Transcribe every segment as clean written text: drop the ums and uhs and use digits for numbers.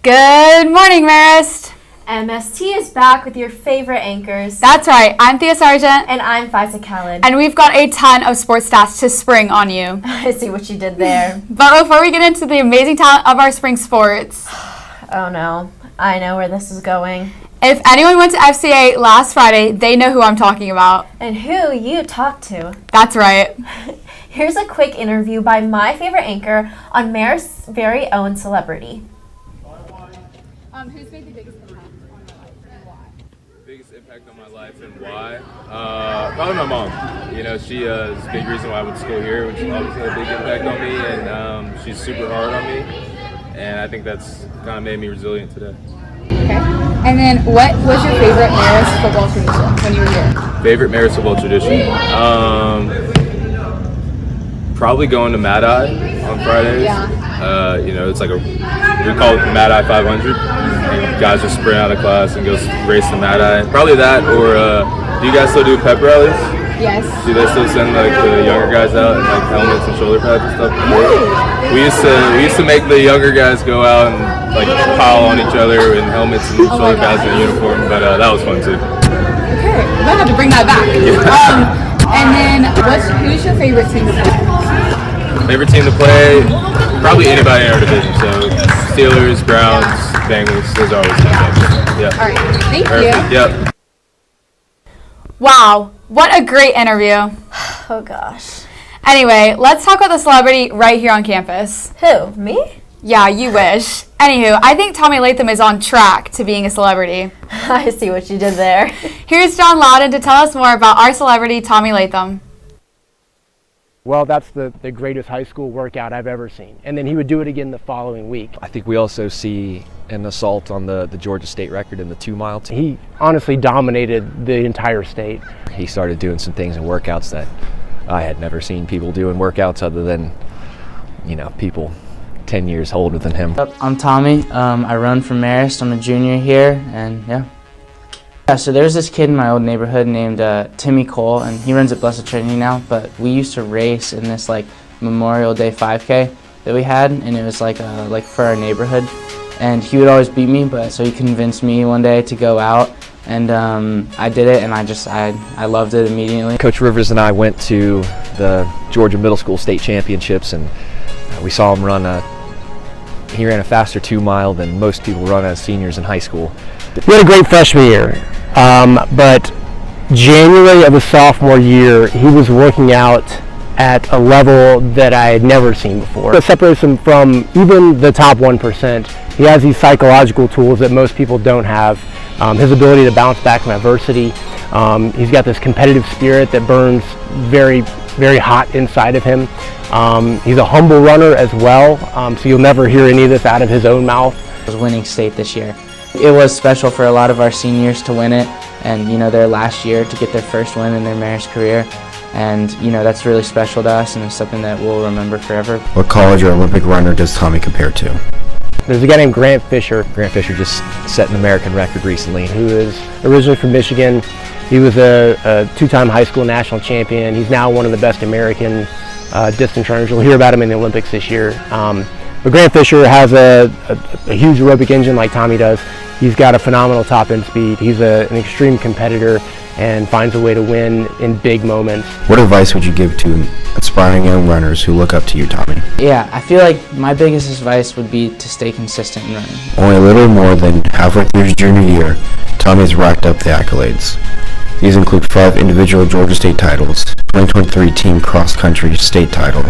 Good morning, Marist. MST is back with your favorite anchors. That's right. I'm Thea Sargent. And I'm Faiza Khalid. And we've got a ton of sports stats to spring on you. I see what you did there. But before we get into the amazing talent of our spring sports. Oh no, I know where this is going. If anyone went to FCA last Friday, they know who I'm talking about. And who you talked to. That's right. Here's a quick interview by my favorite anchor on Marist's very own celebrity. Who's made the biggest impact on your life and why? Biggest impact on my life and why? Probably my mom. You know, she is a big reason why I went to school here, which obviously had a big impact on me, and she's super hard on me, and I think that's kind of made me resilient today. Okay. And then what was your favorite Marist football tradition when you were here? Favorite Marist football tradition? Probably going to Mad Eye on Fridays. Yeah. You know, it's like we call it the Mad Eye 500. And guys just sprint out of class and go race the Mad Eye. Probably that, or do you guys still do pep rallies? Yes. Do they still send like the younger guys out in like helmets and shoulder pads and stuff? We used to make the younger guys go out and like pile on each other in helmets and shoulder pads and uniform, but that was fun too. Okay, I'm gonna have to bring that back. And then, who's your favorite team to play? Favorite team to play? Probably anybody in our division. So Steelers, Browns, Bengals. Those are always my favorites. Yeah. All right. Thank Perfect. you. Yep. Wow, what a great interview. Oh gosh. Anyway, let's talk about the celebrity right here on campus. Who? Me? Yeah, you wish. Anywho, I think Tommy Latham is on track to being a celebrity. I see what you did there. Here's John Loudon to tell us more about our celebrity, Tommy Latham. Well, that's the greatest high school workout I've ever seen. And then he would do it again the following week. I think we also see an assault on the Georgia State record in the 2-mile. He honestly dominated the entire state. He started doing some things in workouts that I had never seen people do in workouts other than, you know, people 10 years older than him. I'm Tommy. I run for Marist. I'm a junior here, and yeah. So there's this kid in my old neighborhood named Timmy Cole, and he runs at Blessed Trinity now, but we used to race in this like Memorial Day 5K that we had, and it was like for our neighborhood, and he would always beat me, but so he convinced me one day to go out, and I did it, and I loved it immediately. Coach Rivers and I went to the Georgia Middle School State Championships, and we saw him he ran a faster 2-mile than most people run as seniors in high school. He had a great freshman year, but January of his sophomore year, he was working out at a level that I had never seen before. It separates him from even the top 1%. He has these psychological tools that most people don't have. His ability to bounce back from adversity. He's got this competitive spirit that burns very, very hot inside of him. He's a humble runner as well, so you'll never hear any of this out of his own mouth. I was winning state this year. It was special for a lot of our seniors to win it, and you know, their last year to get their first win in their Marist career, and you know, that's really special to us, and it's something that we'll remember forever. What college or Olympic runner does Tommy compare to? There's a guy named Grant Fisher. Grant Fisher just set an American record recently. Who is originally from Michigan. He was a two-time high school national champion. He's now one of the best American distance runners. You'll hear about him in the Olympics this year. But Grant Fisher has a huge aerobic engine like Tommy does. He's got a phenomenal top-end speed. He's an extreme competitor and finds a way to win in big moments. What advice would you give to aspiring young runners who look up to you, Tommy? Yeah, I feel like my biggest advice would be to stay consistent in running. Only a little more than halfway through his junior year, Tommy has racked up the accolades. These include 5 individual Georgia State titles, 2023 team cross-country state title,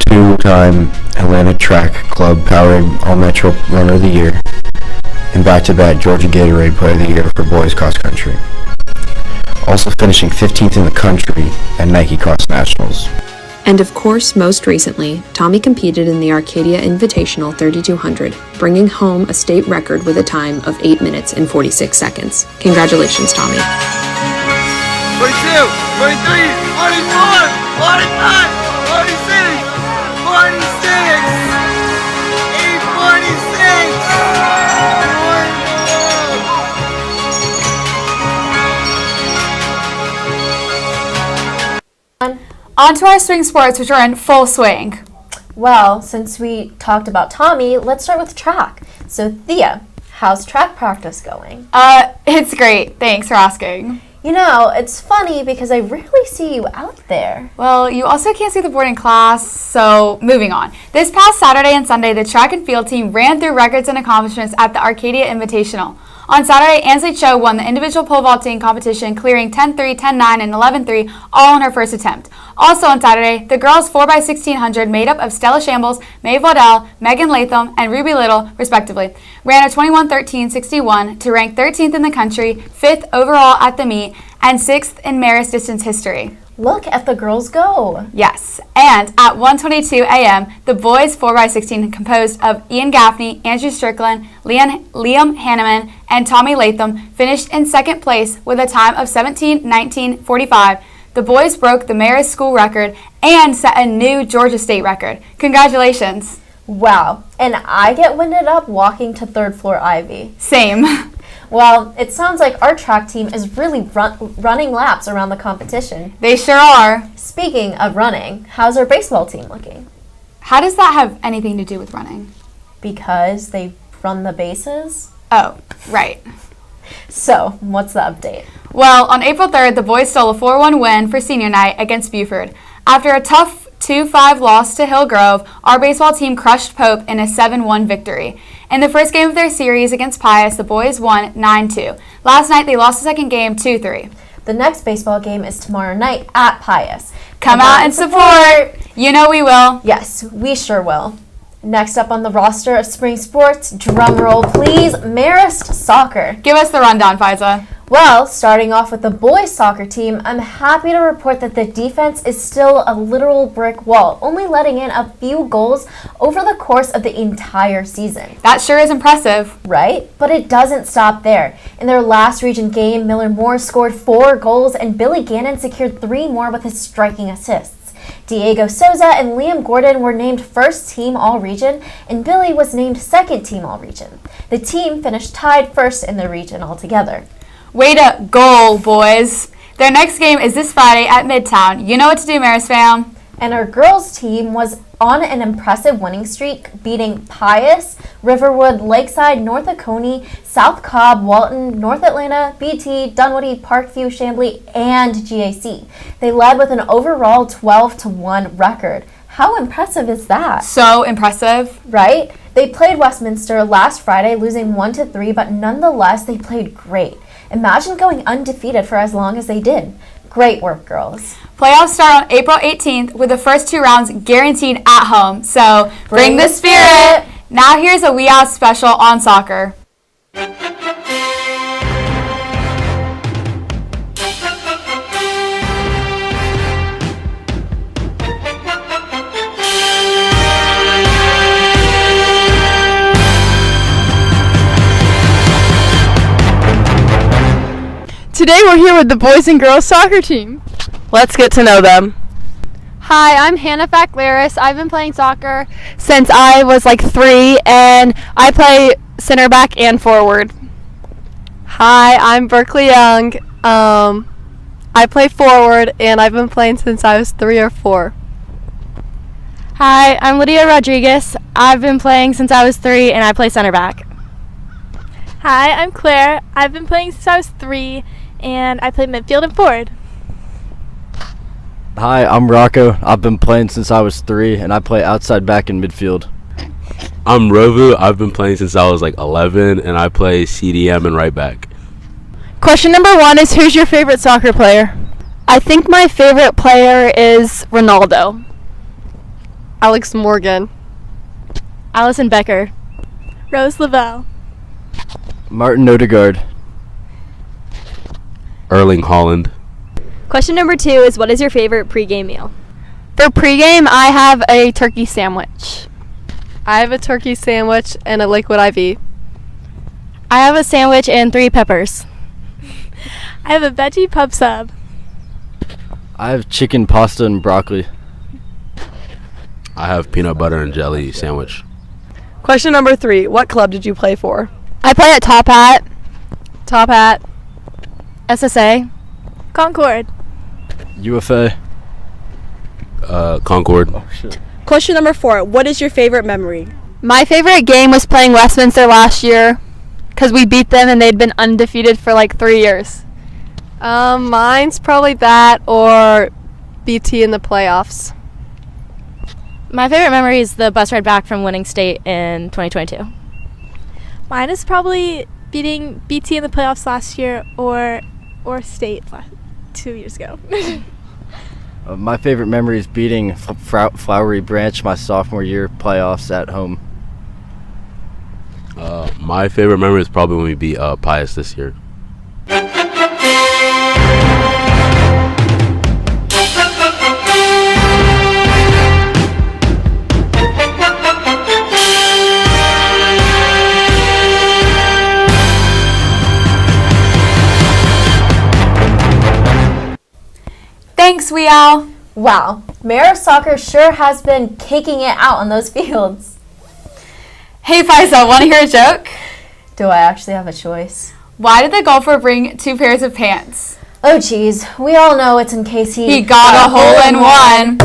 2-time Atlanta Track Club Powerade All-Metro Runner of the Year, and back-to-back Georgia Gatorade Player of the Year for boys cross-country. Also finishing 15th in the country at Nike Cross Nationals. And of course, most recently, Tommy competed in the Arcadia Invitational 3200, bringing home a state record with a time of 8 minutes and 46 seconds. Congratulations, Tommy. 42, 43, 44, 45, 46, 46, 846. On to our swing sports, which are in full swing. Well, since we talked about Tommy, let's start with track. So Thea, how's track practice going? It's great. Thanks for asking. You know, it's funny because I rarely see you out there. Well, you also can't see the board in class, so moving on. This past Saturday and Sunday, the track and field team ran through records and accomplishments at the Arcadia Invitational. On Saturday, Ansley Cho won the individual pole vaulting competition, clearing 10-3, 10-9, and 11-3, all on her first attempt. Also on Saturday, the girls 4x1600, made up of Stella Shambles, Mae Vaudel, Megan Latham, and Ruby Little, respectively, ran a 21-13-61 to rank 13th in the country, 5th overall at the meet, and 6th in Marist distance history. Look at the girls go. Yes, and at 1:22 a.m., the boys 4x16 composed of Ian Gaffney, Andrew Strickland, Liam Hanneman, and Tommy Latham finished in second place with a time of 17:19:45. The boys broke the Marist school record and set a new Georgia State record. Congratulations. Wow, and I get winded up walking to third floor Ivy. Same. Well, it sounds like our track team is really running laps around the competition. They sure are. Speaking of running, how's our baseball team looking? How does that have anything to do with running? Because they run the bases? Oh, right. So, what's the update? Well, on April 3rd, the boys stole a 4-1 win for senior night against Buford. After a tough 2-5 loss to Hillgrove, our baseball team crushed Pope in a 7-1 victory. In the first game of their series against Pius, the boys won 9-2. Last night, they lost the second game 2-3. The next baseball game is tomorrow night at Pius. Come out and support! You know we will. Yes, we sure will. Next up on the roster of spring sports, drum roll please, Marist Soccer. Give us the rundown, Faiza. Well, starting off with the boys soccer team, I'm happy to report that the defense is still a literal brick wall, only letting in a few goals over the course of the entire season. That sure is impressive. Right? But it doesn't stop there. In their last region game, Miller Moore scored 4 goals and Billy Gannon secured 3 more with his striking assists. Diego Souza and Liam Gordon were named first team all-region, and Billy was named second team all-region. The team finished tied first in the region altogether. Way to goal, boys. Their next game is this Friday at Midtown. You know what to do, Marist fam. And our girls team was on an impressive winning streak, beating Pius, Riverwood, Lakeside, North Oconee, South Cobb, Walton, North Atlanta, BT, Dunwoody, Parkview, Chamblee, and GAC. They led with an overall 12-1 record. How impressive is that? So impressive. Right? They played Westminster last Friday, losing 1-3, but nonetheless, they played great. Imagine going undefeated for as long as they did. Great work, girls. Playoffs start on April 18th with the first 2 rounds guaranteed at home. So bring the spirit. Now here's a Wee Out special on soccer. Today we're here with the boys and girls soccer team. Let's get to know them. Hi, I'm Hannah Fackleris. I've been playing soccer since I was like 3, and I play center back and forward. Hi, I'm Berkeley Young. I play forward, and I've been playing since I was 3 or 4. Hi, I'm Lydia Rodriguez. I've been playing since I was 3, and I play center back. Hi, I'm Claire. I've been playing since I was 3, and I play midfield and forward. Hi, I'm Rocco. I've been playing since I was 3, and I play outside back in midfield. I'm Rovu. I've been playing since I was like 11, and I play CDM and right back. Question number 1 is, who's your favorite soccer player? I think my favorite player is Ronaldo. Alex Morgan. Allison Becker. Rose Lavelle. Martin Odegaard. Erling Holland. Question number 2 is, what is your favorite pregame meal? For pregame, I have a turkey sandwich. I have a turkey sandwich and a liquid IV. I have a sandwich and 3 peppers. I have a veggie pub sub. I have chicken, pasta, and broccoli. I have peanut butter and jelly sandwich. Question number 3. What club did you play for? I play at Top Hat. Top Hat. SSA. Concord. UFA. Concord. Oh, shit. Question number 4. What is your favorite memory? My favorite game was playing Westminster last year because we beat them and they'd been undefeated for like 3 years. Mine's probably that or BT in the playoffs. My favorite memory is the bus ride back from winning state in 2022. Mine is probably beating BT in the playoffs last year or state 2 years ago. My favorite memory is beating Flowery Branch my sophomore year playoffs at home. My favorite memory is probably when we beat Pius this year. Thanks, Weow. Wow, Marist soccer sure has been kicking it out on those fields. Hey, Faisal, want to hear a joke? Do I actually have a choice? Why did the golfer bring 2 pairs of pants? Oh, geez. We all know it's in case He got a hole-in-one.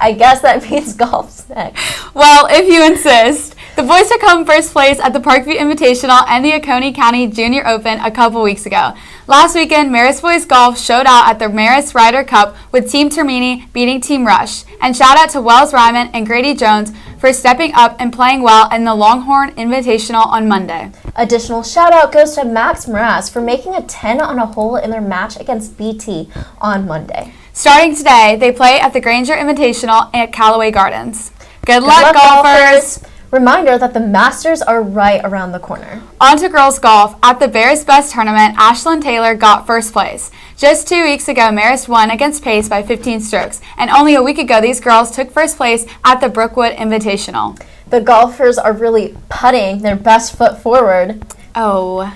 I guess that means golf's next. Well, if you insist. The boys took home first place at the Parkview Invitational and the Oconee County Junior Open a couple weeks ago. Last weekend, Marist Boys Golf showed out at the Marist Ryder Cup with Team Termini beating Team Rush. And shout out to Wells Ryman and Grady Jones for stepping up and playing well in the Longhorn Invitational on Monday. Additional shout out goes to Max Mraz for making a 10 on a hole in their match against BT on Monday. Starting today, they play at the Granger Invitational at Callaway Gardens. Good luck, golfers! Reminder that the Masters are right around the corner. On to girls golf. At the Bears Best Tournament, Ashlyn Taylor got first place. Just 2 weeks ago, Marist won against Pace by 15 strokes. And only a week ago, these girls took first place at the Brookwood Invitational. The golfers are really putting their best foot forward. Oh.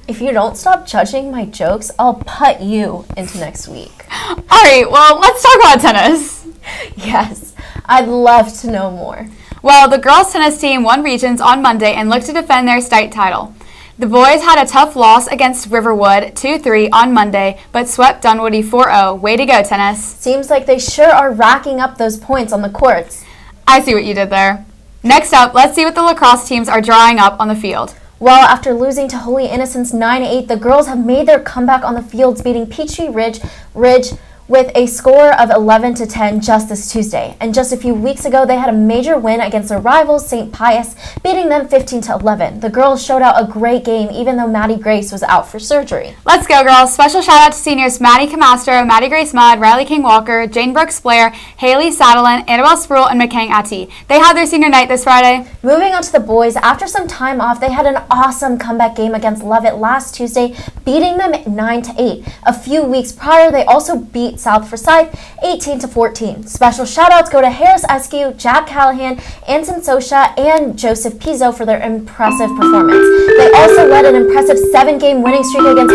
If you don't stop judging my jokes, I'll putt you into next week. All right, well, let's talk about tennis. Yes, I'd love to know more. Well, the girls' tennis team won regions on Monday and looked to defend their state title. The boys had a tough loss against Riverwood 2-3 on Monday, but swept Dunwoody 4-0. Way to go, tennis. Seems like they sure are racking up those points on the courts. I see what you did there. Next up, let's see what the lacrosse teams are drawing up on the field. Well, after losing to Holy Innocents 9-8, the girls have made their comeback on the fields, beating Peachtree Ridge with a score of 11-10 just this Tuesday. And just a few weeks ago, they had a major win against their rivals, St. Pius, beating them 15-11. The girls showed out a great game, even though Maddie Grace was out for surgery. Let's go, girls. Special shout out to seniors Maddie Camastro, Maddie Grace Mudd, Riley King Walker, Jane Brooks Blair, Haley Saddlin, Annabelle Spruill, and McKang Atty. They had their senior night this Friday. Moving on to the boys, after some time off, they had an awesome comeback game against Leavitt last Tuesday, beating them 9-8. A few weeks prior, they also beat South Forsyth 18-14. Special shout-outs go to Harris Eskew, Jack Callahan, Anton Sosha, and Joseph Pizzo for their impressive performance. They also led an impressive 7-game winning streak against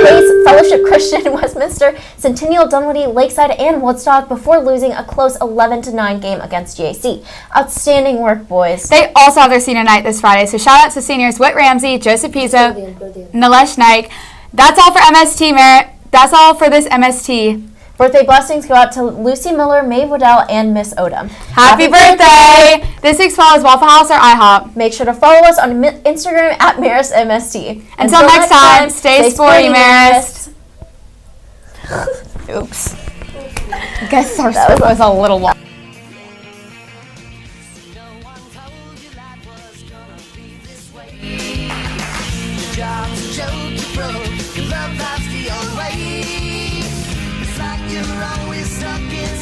Pace, Fellowship Christian, Westminster, Centennial, Dunwoody, Lakeside, and Woodstock before losing a close 11-9 game against GAC. Outstanding work, boys. They also have their senior night this Friday, so shout out to seniors Whit Ramsey, Joseph Pizzo, Nilesh Naik. That's all for MST, Merritt. That's all for this MST. Birthday blessings go out to Lucy Miller, Mae Woodell, and Miss Odom. Happy birthday! This week's follow is Waffle House or IHOP. Make sure to follow us on Instagram at Marist MST. Until next time, stay sporty, Marist. Oops. I guess our sport was a little long. Love life's the only way. It's like you're always stuck in